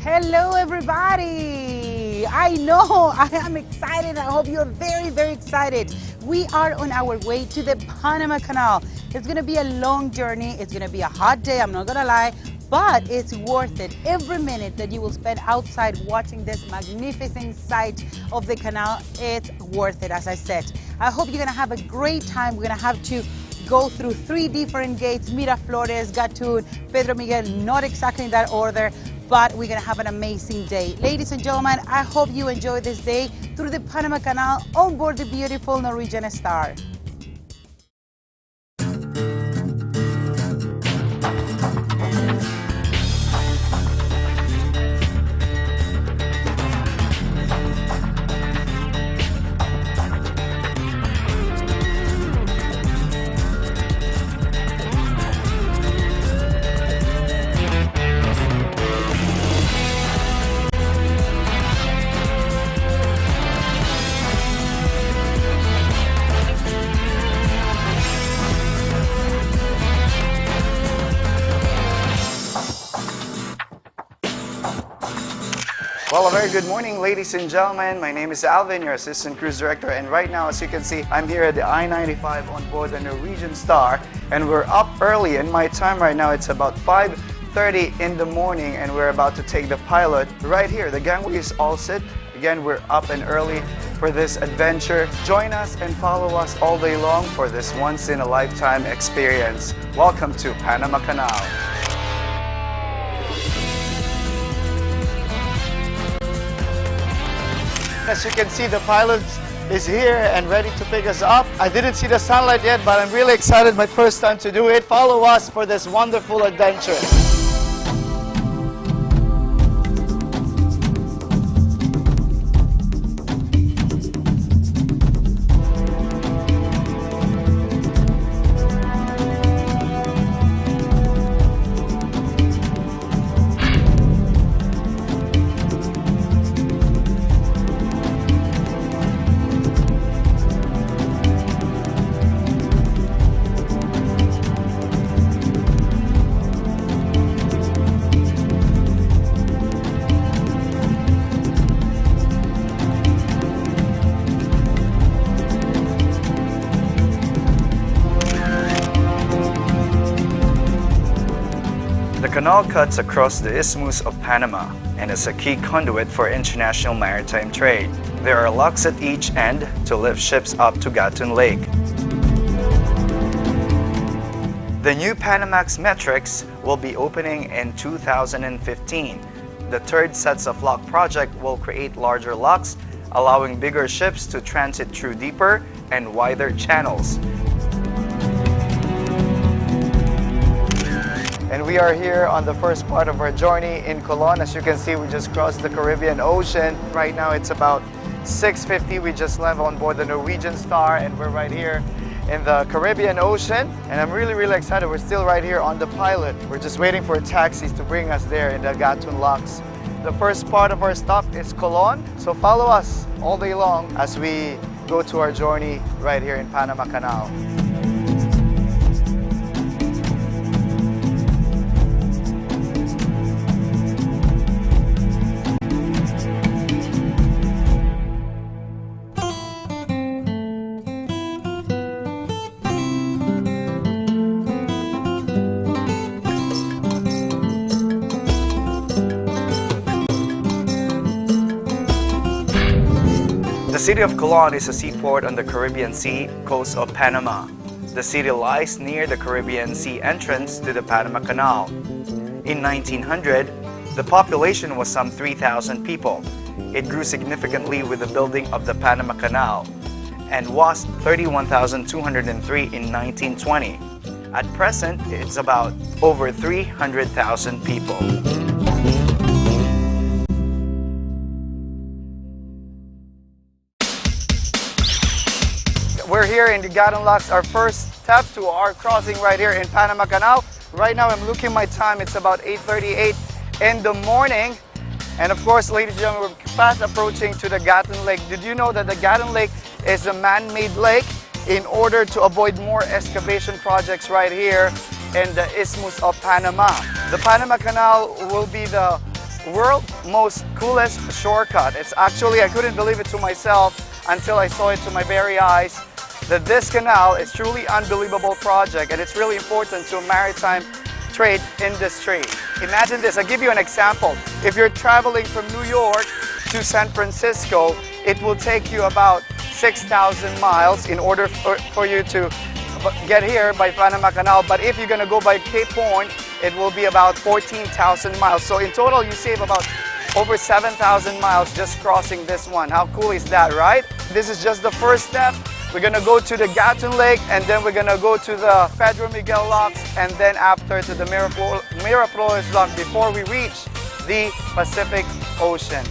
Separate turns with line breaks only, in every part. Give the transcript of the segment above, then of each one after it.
Hello everybody! I know, I am excited. I hope you're very, very excited. We are on our way to the Panama Canal. It's gonna be a long journey. It's gonna be a hot day, I'm not gonna lie, but it's worth it. Every minute that you will spend outside watching this magnificent sight of the canal, it's worth it, as I said. I hope you're gonna have a great time. We're gonna have to go through 3 different gates: Miraflores, Gatun, Pedro Miguel, not exactly in that order, but we're gonna have an amazing day. Ladies and gentlemen, I hope you enjoy this day through the Panama Canal on board the beautiful Norwegian Star.
Well, a very good morning, ladies and gentlemen. My name is Alvin, your Assistant Cruise Director, and right now, as you can see, I'm here at the I-95 on board the Norwegian Star, and we're up early. In my time right now, it's about 5:30 in the morning, and we're about to take the pilot right here. The gangway is all set. Again, we're up and early for this adventure. Join us and follow us all day long for this once-in-a-lifetime experience. Welcome to Panama Canal. As you can see, the pilot is here and ready to pick us up. I didn't see the sunlight yet, but I'm really excited. My first time to do it. Follow us for this wonderful adventure. The canal cuts across the Isthmus of Panama and is a key conduit for international maritime trade. There are locks at each end to lift ships up to Gatun Lake. The new Panamax metrics will be opening in 2015. The third sets of lock project will create larger locks, allowing bigger ships to transit through deeper and wider channels. And we are here on the first part of our journey in Colon. As you can see, we just crossed the Caribbean Ocean. Right now it's about 6:50. We just left on board the Norwegian Star and we're right here in the Caribbean Ocean. And I'm really, really excited. We're still right here on the pilot. We're just waiting for taxis to bring us there in the Gatun locks. The first part of our stop is Colon. So follow us all day long as we go to our journey right here in Panama Canal. The city of Colon is a seaport on the Caribbean Sea coast of Panama. The city lies near the Caribbean Sea entrance to the Panama Canal. In 1900, the population was some 3,000 people. It grew significantly with the building of the Panama Canal and was 31,203 in 1920. At present, it's about over 300,000 people. We're here in the Gatun Locks, our first step to our crossing right here in Panama Canal. Right now I'm looking at my time, it's about 8:38 in the morning. And of course, ladies and gentlemen, we're fast approaching to the Gatun Lake. Did you know that the Gatun Lake is a man-made lake in order to avoid more excavation projects right here in the Isthmus of Panama? The Panama Canal will be the world's most coolest shortcut. It's actually, I couldn't believe it to myself until I saw it to my very eyes, that this canal is truly unbelievable project, and it's really important to maritime trade industry. Imagine this, I'll give you an example. If you're traveling from New York to San Francisco, it will take you about 6,000 miles in order for you to get here by Panama Canal. But if you're gonna go by Cape Horn, it will be about 14,000 miles. So in total, you save about over 7,000 miles just crossing this one. How cool is that, right? This is just the first step. We're gonna go to the Gatun Lake, and then we're gonna go to the Pedro Miguel locks, and then after to the Miraflores lock before we reach the Pacific Ocean.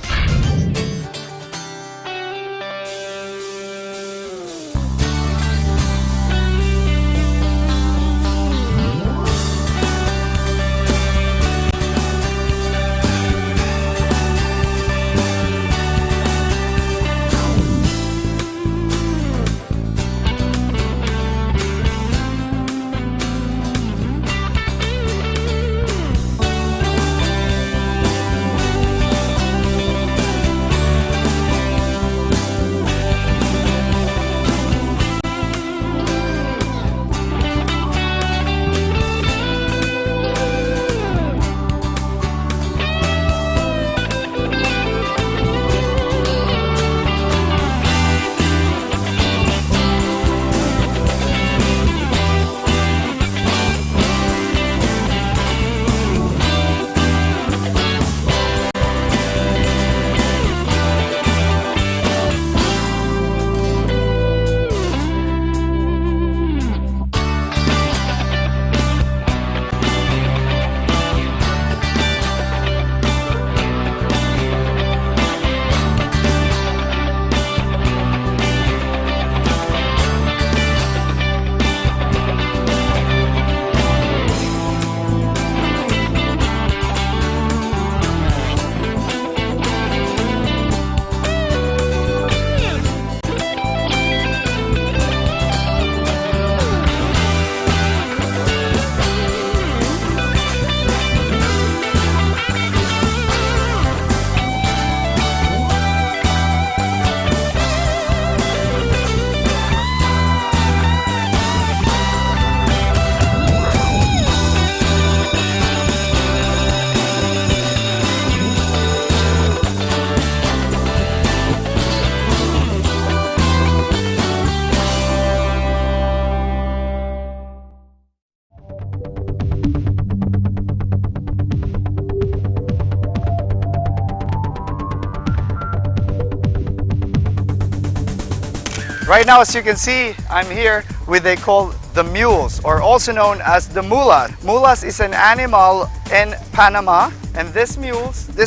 Right now, as you can see, I'm here with they call the mules, or also known as the mulas. Mulas is an animal in Panama, and this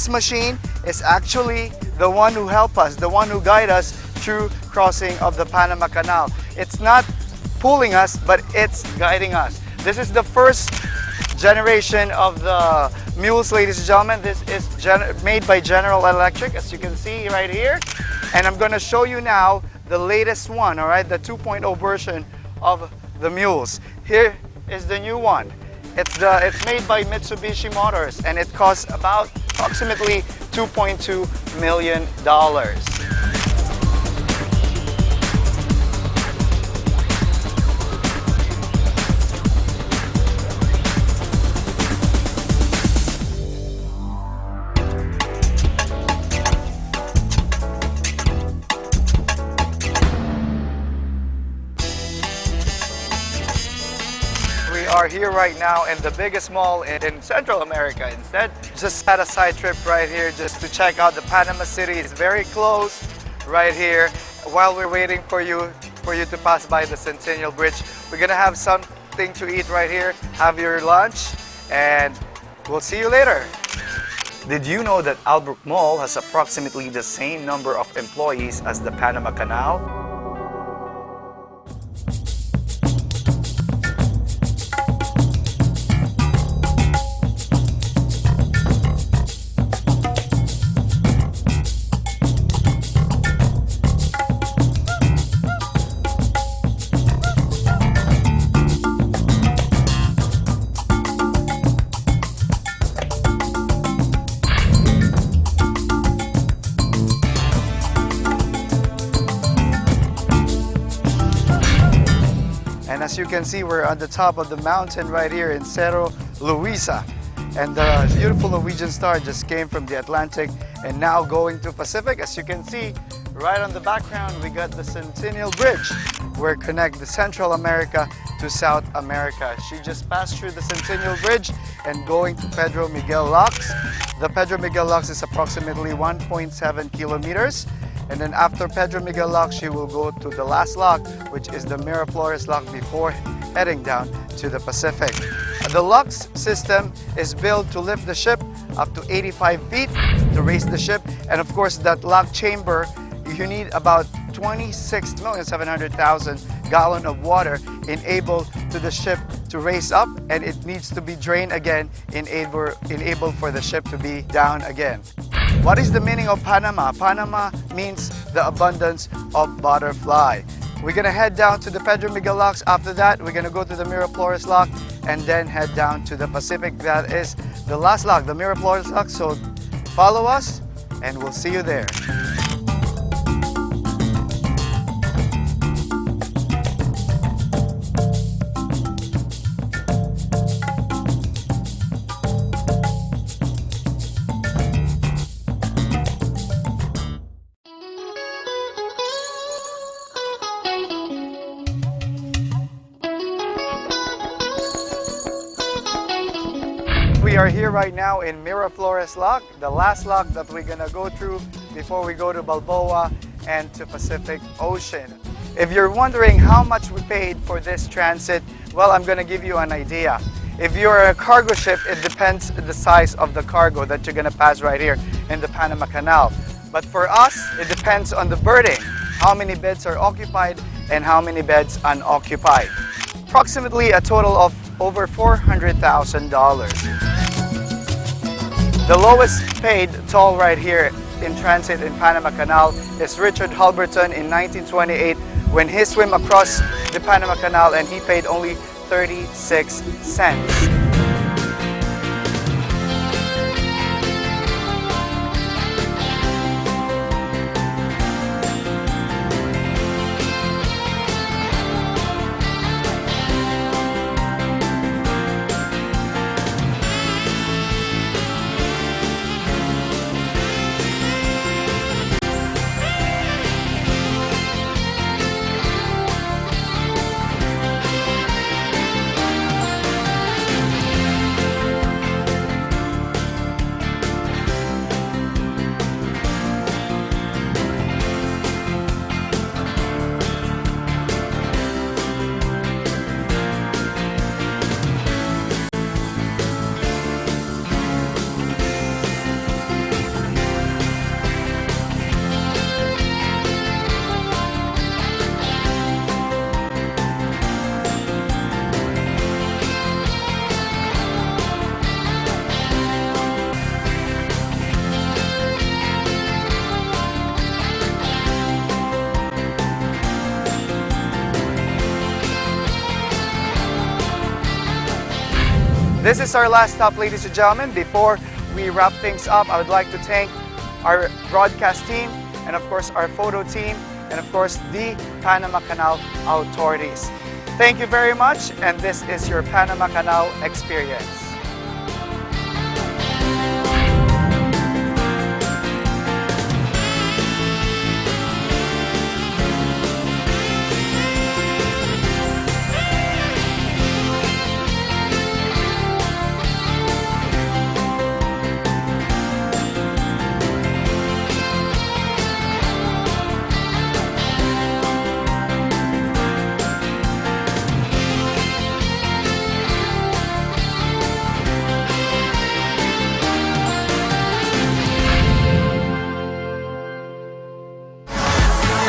machine is actually the one who help us, the one who guide us through crossing of the Panama Canal. It's not pulling us, but it's guiding us. This is the first generation of the mules, ladies and gentlemen. This is made by General Electric, as you can see right here. And I'm going to show you now the latest one, all right, the 2.0 version of the mules. Here is the new one. It's made by Mitsubishi Motors, and it costs about approximately $2.2 million. We are here right now in the biggest mall in Central America. Instead, just had a side trip right here just to check out the Panama City. It's very close right here. While we're waiting for you to pass by the Centennial Bridge, we're gonna have something to eat right here, have your lunch, and we'll see you later. Did you know that Albrook Mall has approximately the same number of employees as the Panama Canal? as you can see, we're on the top of the mountain right here in Cerro Luisa. And the beautiful Norwegian star just came from the Atlantic and now going to Pacific. As you can see, right on the background, we got the Centennial Bridge, where connect the Central America to South America. She just passed through the Centennial Bridge and going to Pedro Miguel Locks. The Pedro Miguel Locks is approximately 1.7 kilometers. And then after Pedro Miguel Lock, she will go to the last lock, which is the Miraflores Lock, before heading down to the Pacific. The locks system is built to lift the ship up to 85 feet to raise the ship. And of course, that lock chamber, you need about 26,700,000 gallons of water enable to the ship to raise up, and it needs to be drained again, enable for the ship to be down again. What is the meaning of Panama? Panama means the abundance of butterfly. We're gonna head down to the Pedro Miguel Locks. After that, we're gonna go to the Miraflores Lock and then head down to the Pacific. That is the last lock, the Miraflores Lock. So follow us and we'll see you there. We are here right now in Miraflores Lock, the last lock that we're gonna go through before we go to Balboa and to Pacific Ocean. If you're wondering how much we paid for this transit, well, I'm gonna give you an idea. If you're a cargo ship, it depends the size of the cargo that you're gonna pass right here in the Panama Canal. But for us, it depends on the berthing, how many beds are occupied and how many beds unoccupied. Approximately a total of over $400,000. The lowest paid toll right here in transit in Panama Canal is Richard Halberton in 1928 when he swam across the Panama Canal, and he paid only 36 cents. This is our last stop, ladies and gentlemen. Before we wrap things up, I would like to thank our broadcast team and of course our photo team and of course the Panama Canal authorities. Thank you very much, and this is your Panama Canal experience.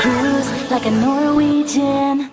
Cruise like a Norwegian.